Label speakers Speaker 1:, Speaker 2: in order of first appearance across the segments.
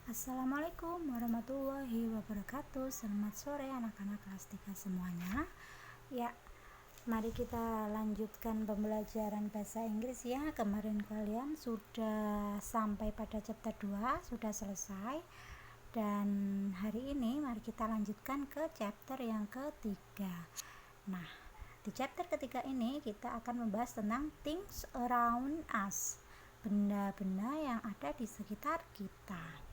Speaker 1: Assalamualaikum warahmatullahi wabarakatuh. Selamat sore anak-anak kelas 3 semuanya. Ya, mari kita lanjutkan pembelajaran bahasa Inggris ya. Kemarin kalian sudah sampai pada chapter 2, sudah selesai. Dan hari ini mari kita lanjutkan ke chapter yang ketiga. Nah, di chapter ketiga ini kita akan membahas tentang things around us, benda-benda yang ada di sekitar kita.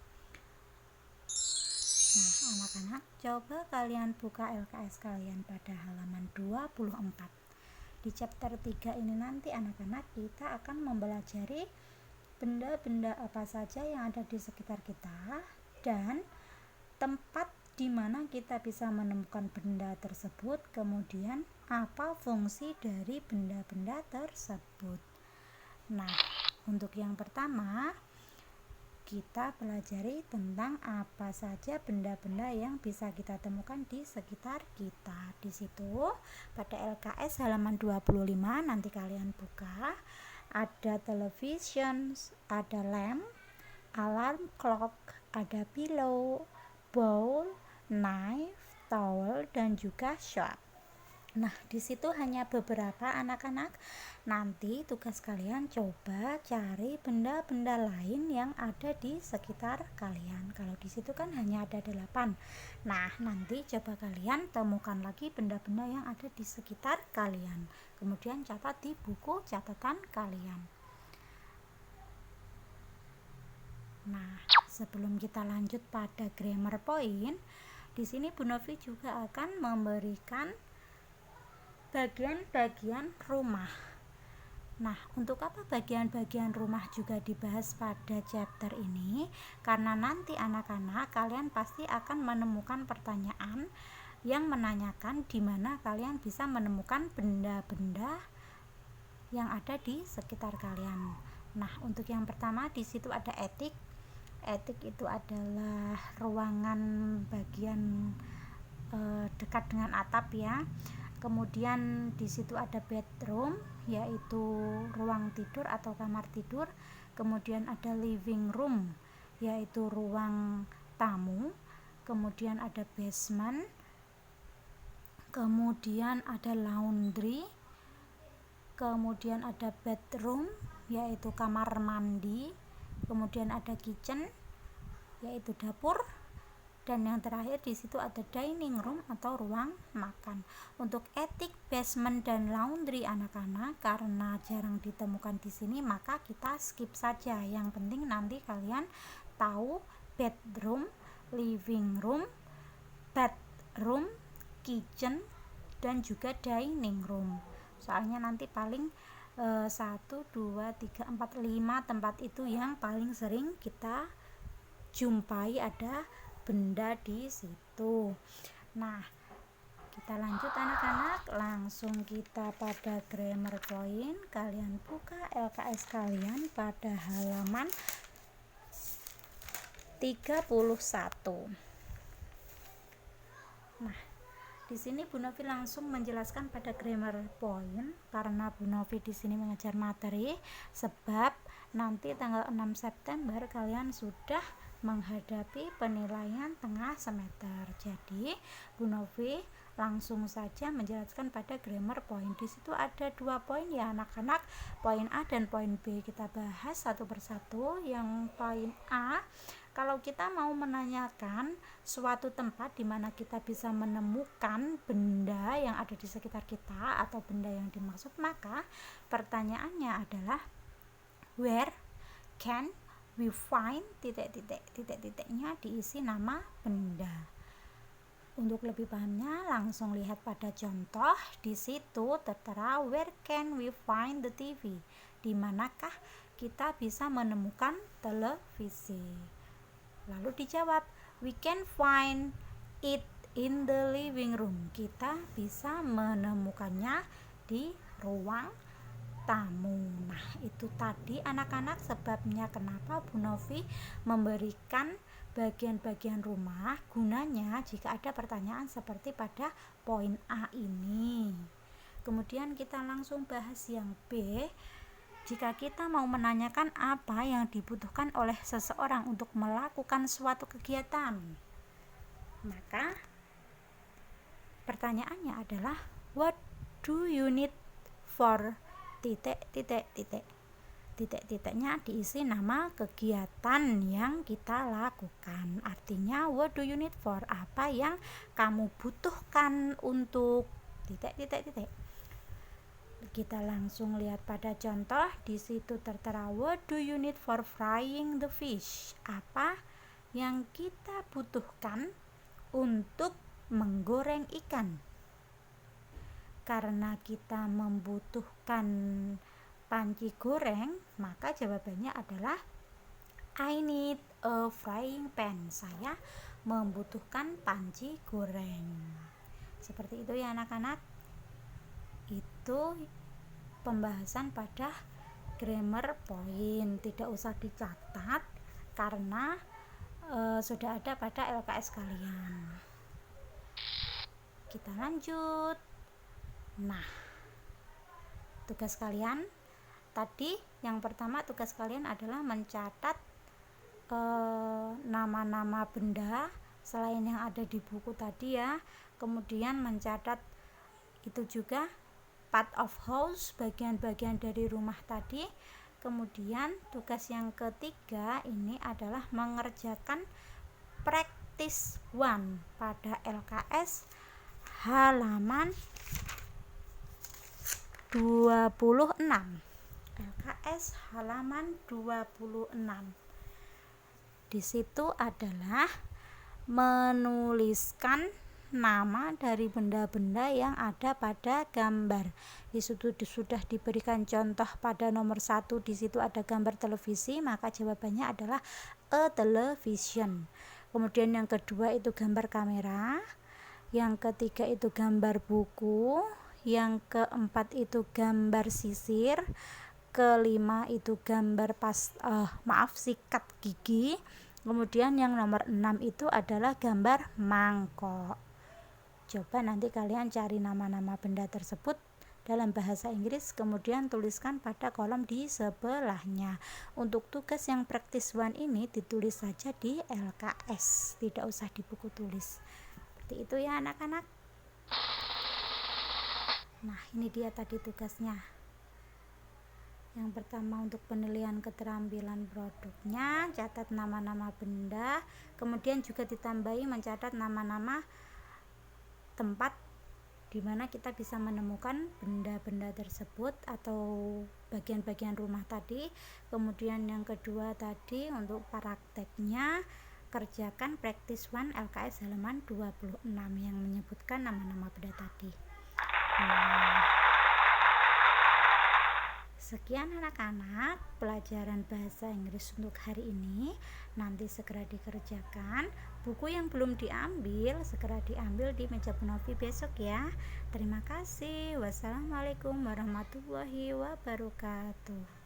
Speaker 1: Nah, anak-anak, coba kalian buka LKS kalian pada halaman 24. Di chapter 3 ini nanti anak-anak kita akan mempelajari benda-benda apa saja yang ada di sekitar kita dan tempat di mana kita bisa menemukan benda tersebut, kemudian apa fungsi dari benda-benda tersebut. Nah, untuk yang pertama kita pelajari tentang apa saja benda-benda yang bisa kita temukan di sekitar kita. Di situ pada LKS halaman 25 nanti kalian buka, ada television, ada lamp, alarm clock, ada pillow, bowl, knife, towel, dan juga shot. Nah, di situ hanya beberapa anak-anak. Nanti tugas kalian coba cari benda-benda lain yang ada di sekitar kalian. Kalau di situ kan hanya ada 8. Nah, nanti coba kalian temukan lagi benda-benda yang ada di sekitar kalian. Kemudian catat di buku catatan kalian. Nah, sebelum kita lanjut pada grammar point, di sini Bu Novi juga akan memberikan bagian-bagian rumah. Nah, untuk apa bagian-bagian rumah juga dibahas pada chapter ini? Karena nanti anak-anak kalian pasti akan menemukan pertanyaan yang menanyakan di mana kalian bisa menemukan benda-benda yang ada di sekitar kalian. Nah, untuk yang pertama di situ ada etik. Etik itu adalah ruangan bagian dekat dengan atap ya. Kemudian di situ ada bedroom, yaitu ruang tidur atau kamar tidur. Kemudian ada living room, yaitu ruang tamu. Kemudian ada basement. Kemudian ada laundry. Kemudian ada bedroom, yaitu kamar mandi. Kemudian ada kitchen, yaitu dapur. Dan yang terakhir di situ ada dining room atau ruang makan. Untuk etik, basement, dan laundry anak-anak karena jarang ditemukan di sini, maka kita skip saja. Yang penting nanti kalian tahu bedroom, living room, bathroom, kitchen, dan juga dining room. Soalnya nanti paling 1, 2, 3, 4, 5 tempat itu yang paling sering kita jumpai ada benda di situ. Nah, kita lanjut anak-anak, langsung kita pada grammar point. Kalian buka LKS kalian pada halaman 31. Nah, di sini Bu Novi langsung menjelaskan pada grammar point karena Bu Novi di sini mengajar materi, sebab nanti tanggal 6 September kalian sudah menghadapi penilaian tengah semester. Jadi Bu Novi langsung saja menjelaskan pada grammar point. Di situ ada 2 poin ya anak-anak, poin A dan poin B. Kita bahas satu persatu. Yang poin A, kalau kita mau menanyakan suatu tempat di mana kita bisa menemukan benda yang ada di sekitar kita atau benda yang dimaksud, maka pertanyaannya adalah where can we find titik-titiknya diisi nama benda. Untuk lebih pahamnya langsung lihat pada contoh. Di situ tertera where can we find the TV, di manakah kita bisa menemukan televisi. Lalu dijawab we can find it in the living room, kita bisa menemukannya di ruang tamu. Nah, itu tadi anak-anak sebabnya kenapa Bu Novi memberikan bagian-bagian rumah, gunanya jika ada pertanyaan seperti pada poin A ini. Kemudian kita langsung bahas yang B. Jika kita mau menanyakan apa yang dibutuhkan oleh seseorang untuk melakukan suatu kegiatan, maka pertanyaannya adalah what do you need for titik-titiknya diisi nama kegiatan yang kita lakukan. Artinya what do you need for, apa yang kamu butuhkan untuk titik. Kita langsung lihat pada contoh. Di situ tertera what do you need for frying the fish, apa yang kita butuhkan untuk menggoreng ikan. Karena kita membutuhkan panci goreng, maka jawabannya adalah I need a frying pan. Saya membutuhkan panci goreng. Seperti itu ya anak-anak. Itu pembahasan pada grammar point, tidak usah dicatat karena sudah ada pada LKS kalian. Kita lanjut. Nah, tugas kalian tadi yang pertama, tugas kalian adalah mencatat nama-nama benda selain yang ada di buku tadi ya. Kemudian mencatat itu juga part of house, bagian-bagian dari rumah tadi. Kemudian tugas yang ketiga ini adalah mengerjakan practice 1 pada LKS halaman 26. LKS halaman 26. Di situ adalah menuliskan nama dari benda-benda yang ada pada gambar. Di situ sudah diberikan contoh pada nomor 1, di situ ada gambar televisi, maka jawabannya adalah a television. Kemudian yang kedua itu gambar kamera, yang ketiga itu gambar buku, yang keempat itu gambar sisir, kelima itu gambar sikat gigi. Kemudian yang nomor 6 itu adalah gambar mangkok. Coba nanti kalian cari nama-nama benda tersebut dalam bahasa Inggris, kemudian tuliskan pada kolom di sebelahnya. Untuk tugas yang practice 1 ini ditulis saja di LKS, tidak usah di buku tulis. Seperti itu ya anak-anak. Nah, ini dia tadi tugasnya. Yang pertama untuk penilaian keterampilan produknya, catat nama-nama benda, kemudian juga ditambahi mencatat nama-nama tempat di mana kita bisa menemukan benda-benda tersebut atau bagian-bagian rumah tadi. Kemudian yang kedua tadi untuk prakteknya, kerjakan practice 1 LKS halaman 26 yang menyebutkan nama-nama benda tadi. Sekian anak-anak pelajaran bahasa Inggris untuk hari ini. Nanti segera dikerjakan. Buku yang belum diambil segera diambil di meja Bu Novi besok ya. Terima kasih. Wassalamualaikum warahmatullahi wabarakatuh.